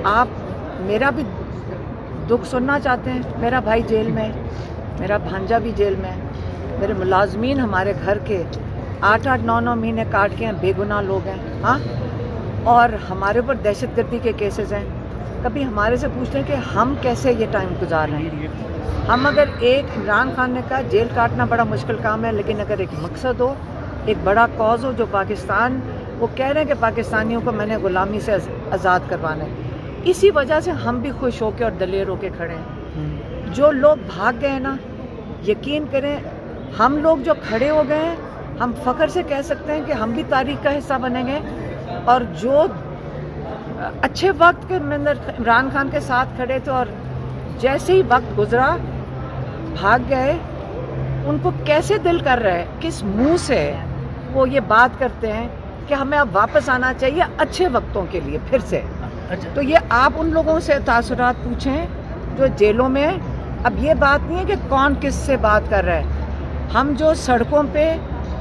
आप मेरा भी दुख सुनना चाहते हैं। मेरा भाई जेल में, मेरा भांजा भी जेल में, मेरे मुलाजमीन हमारे घर के 8-8, 9-9 महीने काट के हैं, बेगुनाह लोग हैं। हाँ, और हमारे ऊपर दहशतगर्दी के केसेस हैं। कभी हमारे से पूछते हैं कि हम कैसे ये टाइम गुजार रहे हैं। हम अगर एक इमरान खान ने कहा जेल काटना बड़ा मुश्किल काम है, लेकिन अगर एक मकसद हो, एक बड़ा कॉज हो, जो पाकिस्तान, वो कह रहे हैं कि पाकिस्तानियों को मैंने ग़ुलामी से आज़ाद करवाना है, इसी वजह से हम भी खुश होकर और दलेर होकर खड़े हैं। जो लोग भाग गए ना, यकीन करें, हम लोग जो खड़े हो गए हैं, हम फ़ख्र से कह सकते हैं कि हम भी तारीख़ का हिस्सा बनेंगे। और जो अच्छे वक्त के अंदर इमरान खान के साथ खड़े थे और जैसे ही वक्त गुजरा भाग गए, उनको कैसे दिल कर रहा है, किस मुंह से वो ये बात करते हैं कि हमें अब वापस आना चाहिए अच्छे वक्तों के लिए फिर से। तो ये आप उन लोगों से तासुरात पूछें जो जेलों में हैं। अब ये बात नहीं है कि कौन किस से बात कर रहा है। हम जो सड़कों पे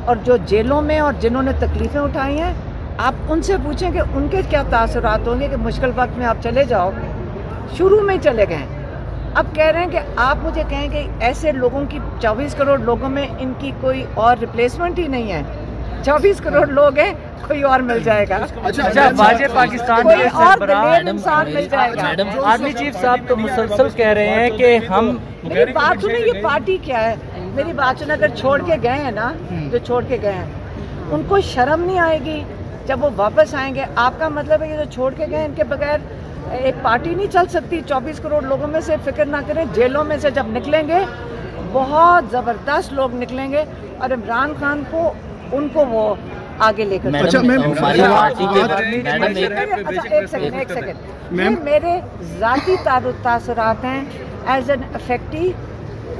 और जो जेलों में और जिन्होंने तकलीफ़ें उठाई हैं, आप उनसे पूछें कि उनके क्या तासुरात होंगे कि मुश्किल वक्त में आप चले जाओ, शुरू में ही चले गए। अब कह रहे हैं कि आप मुझे कहें कि ऐसे लोगों की 24 करोड़ लोगों में इनकी कोई और रिप्लेसमेंट ही नहीं है। 24 करोड़ लोग हैं, कोई और मिल जाएगा। अच्छा, वाजे पाकिस्तान कोई और दलेर इंसान मिल जाएगा। आर्मी चीफ साहब तो मुसलसल कह रहे हैं कि हम, मेरी बात सुनिए, ये पार्टी क्या है, मेरी बात सुनिए, अगर छोड़ के गए हैं ना, जो छोड़ के गए हैं, उनको शर्म नहीं आएगी जब वो वापस आएंगे? आपका मतलब है कि जो छोड़ के गए, इनके बगैर एक पार्टी नहीं चल सकती। 24 करोड़ लोगों में से फिक्र ना करें, जेलों में से जब निकलेंगे बहुत ज़बरदस्त लोग निकलेंगे और इमरान खान को, उनको वो आगे लेकर। अच्छा एक सेकंड, मेरे ज़ाती तासुरात हैं एज एन अफेक्टी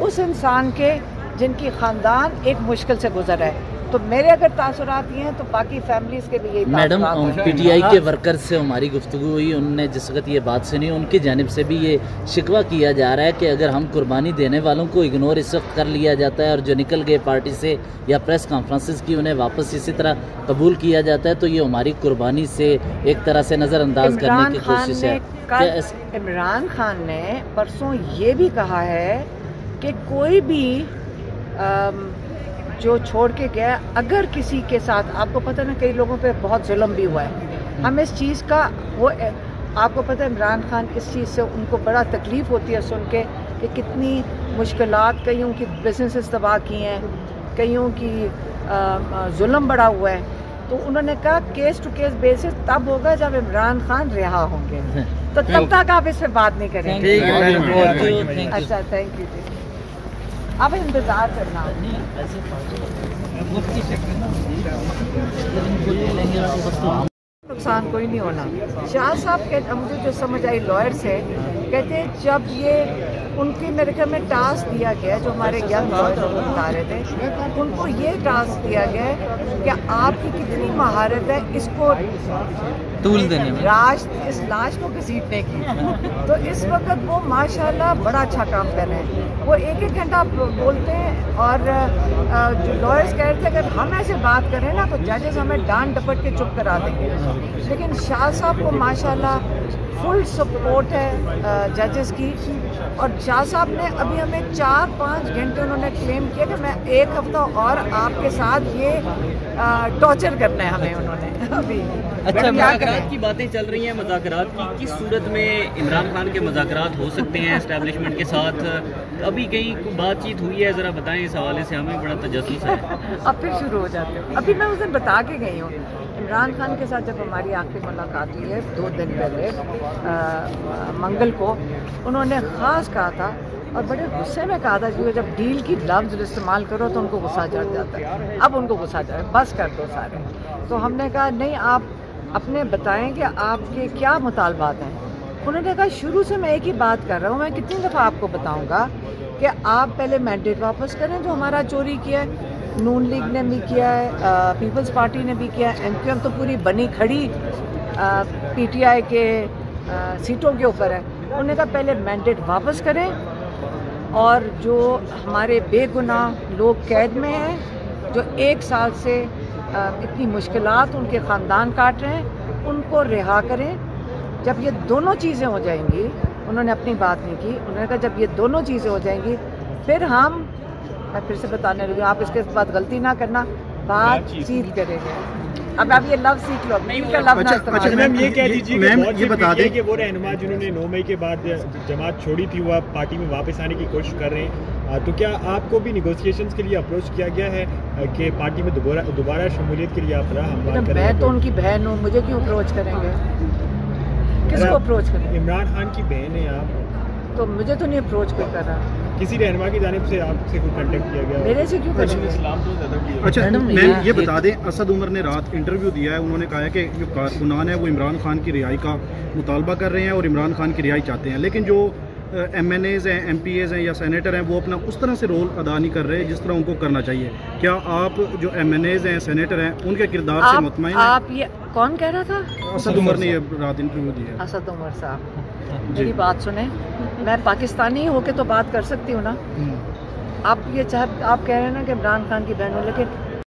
उस इंसान के जिनकी ख़ानदान एक मुश्किल से गुजर है। तो मेरे अगर तासुरात ये हैं तो बाकी फैमिलीज़ के भी यही। मैडम, पीटीआई के वर्कर से हमारी गुफ्तगू हुई, उनने जिस वक्त ये बात सुनी, उनकी जानिब से भी ये शिकवा किया जा रहा है कि अगर हम कुर्बानी देने वालों को इग्नोर इस वक्त कर लिया जाता है और जो निकल गए पार्टी से या प्रेस कॉन्फ्रेंसेस की उन्हें वापस इसी तरह कबूल किया जाता है, तो ये हमारी कुर्बानी से एक तरह से नज़रअंदाज करने की कोशिश है। इमरान खान ने परसों ये भी कहा है कि कोई भी जो छोड़ के गया, अगर किसी के साथ, आपको पता है ना, कई लोगों पे बहुत जुल्म भी हुआ है। हम इस चीज़ का, वो आपको पता है इमरान खान इस चीज़ से उनको बड़ा तकलीफ़ होती है सुन के कि कितनी मुश्किलात, कईयों की बिजनेसेस तबाह की हैं, कईयों की जुल्म बड़ा हुआ है। तो उन्होंने कहा केस टू केस बेसिस तब होगा जब इमरान खान रिहा होंगे, तो तब तक आप इस पर बात नहीं करेंगे। अच्छा, थैंक यू। अब इंतजार करना, नुकसान कोई नहीं होना। शाह साहब के, मुझे जो समझ आई लॉयर से, कहते हैं जब ये उनके मेरे ख्याल में टास्क दिया गया, जो हमारे यंग लॉयर बता रहे थे, उनको ये टास्क दिया गया कि आपकी कितनी महारत है इसको तूल देने में, इस लाश को घसीटने की। तो इस वक्त वो माशाल्लाह बड़ा अच्छा काम कर रहे हैं। वो 1-1 घंटा बोलते हैं और जो लॉयर्स कह रहे थे अगर हम ऐसे बात करें ना तो जजेस हमें डांट डपट के चुप करा देंगे। लेकिन शाह साहब को माशाल्लाह फुल सपोर्ट है जजेस की। और शाह साहब ने अभी हमें 4-5 घंटे उन्होंने क्लेम किया कि मैं 1 हफ्ता और आपके साथ ये टॉर्चर करना है हमें उन्होंने अभी। अच्छा, मुज़ाकरात की बातें चल रही हैं, मुज़ाकरात की किस सूरत में इमरान खान के मुज़ाकरात हो सकते हैं एस्टेब्लिशमेंट के साथ? अभी कहीं बातचीत हुई है, ज़रा बताएं इस हवाले से, हमें बड़ा तजस्सुस है। अब फिर शुरू हो जाते हो। अभी मैं उस दिन बता के गई हूँ, इमरान खान के साथ जब हमारी आखिरी मुलाकात हुई है 2 दिन पहले मंगल को, उन्होंने ख़ास कहा था और बड़े गुस्से में कहा था कि जब डील की लफ्ज़ इस्तेमाल करो तो उनको गुस्सा चढ़ जाता है। अब उनको गुस्सा चढ़, बस कर दो सारे। तो हमने कहा नहीं, आप अपने बताएं कि आपके क्या मुतालबात हैं। उन्होंने कहा शुरू से मैं एक ही बात कर रहा हूँ, मैं कितनी दफ़ा आपको बताऊँगा कि आप पहले मैंडेट वापस करें जो हमारा चोरी किया है। नून लीग ने भी किया है, पीपल्स पार्टी ने भी किया है, MQM तो पूरी बनी खड़ी PTI के सीटों के ऊपर है। उन्होंने कहा पहले मैंडेट वापस करें और जो हमारे बेगुनाह लोग कैद में हैं, जो 1 साल से इतनी मुश्किलात उनके ख़ानदान काट रहे हैं, उनको रिहा करें जब ये दोनों चीज़ें हो जाएंगी, उन्होंने अपनी बात नहीं की, उन्होंने कहा जब ये दोनों चीज़ें हो जाएंगी फिर मैं फिर से बताने लगी, आप इसके बाद गलती ना करना, बातचीत करेंगे। अब आप ये लव सीख लो, इनका लव ना इस्तेमाल अच्छा मैम ये कह दीजिए मैम, बहुत ये से बता मीडिया दें कि वो रहनुमा जिन्होंने 9 मई के बाद जमात छोड़ी थी वो अब पार्टी में वापस आने की कोशिश कर रहे हैं, तो क्या आपको भी निगोशिएशंस के लिए अप्रोच किया गया है कि पार्टी में दोबारा शमूलियत के लिए आप हमवार करें? मैं तो उनकी बहन हूँ, मुझे क्यों अप्रोच करेंगे? किसको अप्रोच करेंगे? इमरान खान की बहन है आप, तो मुझे तो नहीं अप्रोच कोई कर रहा। किसी रहनुमा की जानिब से आपसे कोई कांटेक्ट किया गया? मेरे से क्यों करेंगे? अच्छा मैडम, मैम ये बता दें, असद उमर ने रात इंटरव्यू दिया है, उन्होंने कहा है कि जो कारकुनान है वो इमरान खान की रिहाई का मुतालबा कर रहे हैं और इमरान खान की रिहाई चाहते हैं, लेकिन जो MNAs हैं, MPAs हैं या सेनेटर हैं वो अपना उस तरह से रोल अदा नहीं कर रहे जिस तरह उनको करना चाहिए। क्या आप जो MNAs हैं, सेनेटर हैं, उनके किरदार से मुतमईन हैं? आप ये कौन कह रहा था? असद उमर ने ये रात इंटरव्यू दिया है। असद उमर साहब, मेरी बात सुने, मैं पाकिस्तानी होके तो बात कर सकती हूँ ना। आप ये आप कह रहे हैं ना कि इमरान खान की बहन हो, लेकिन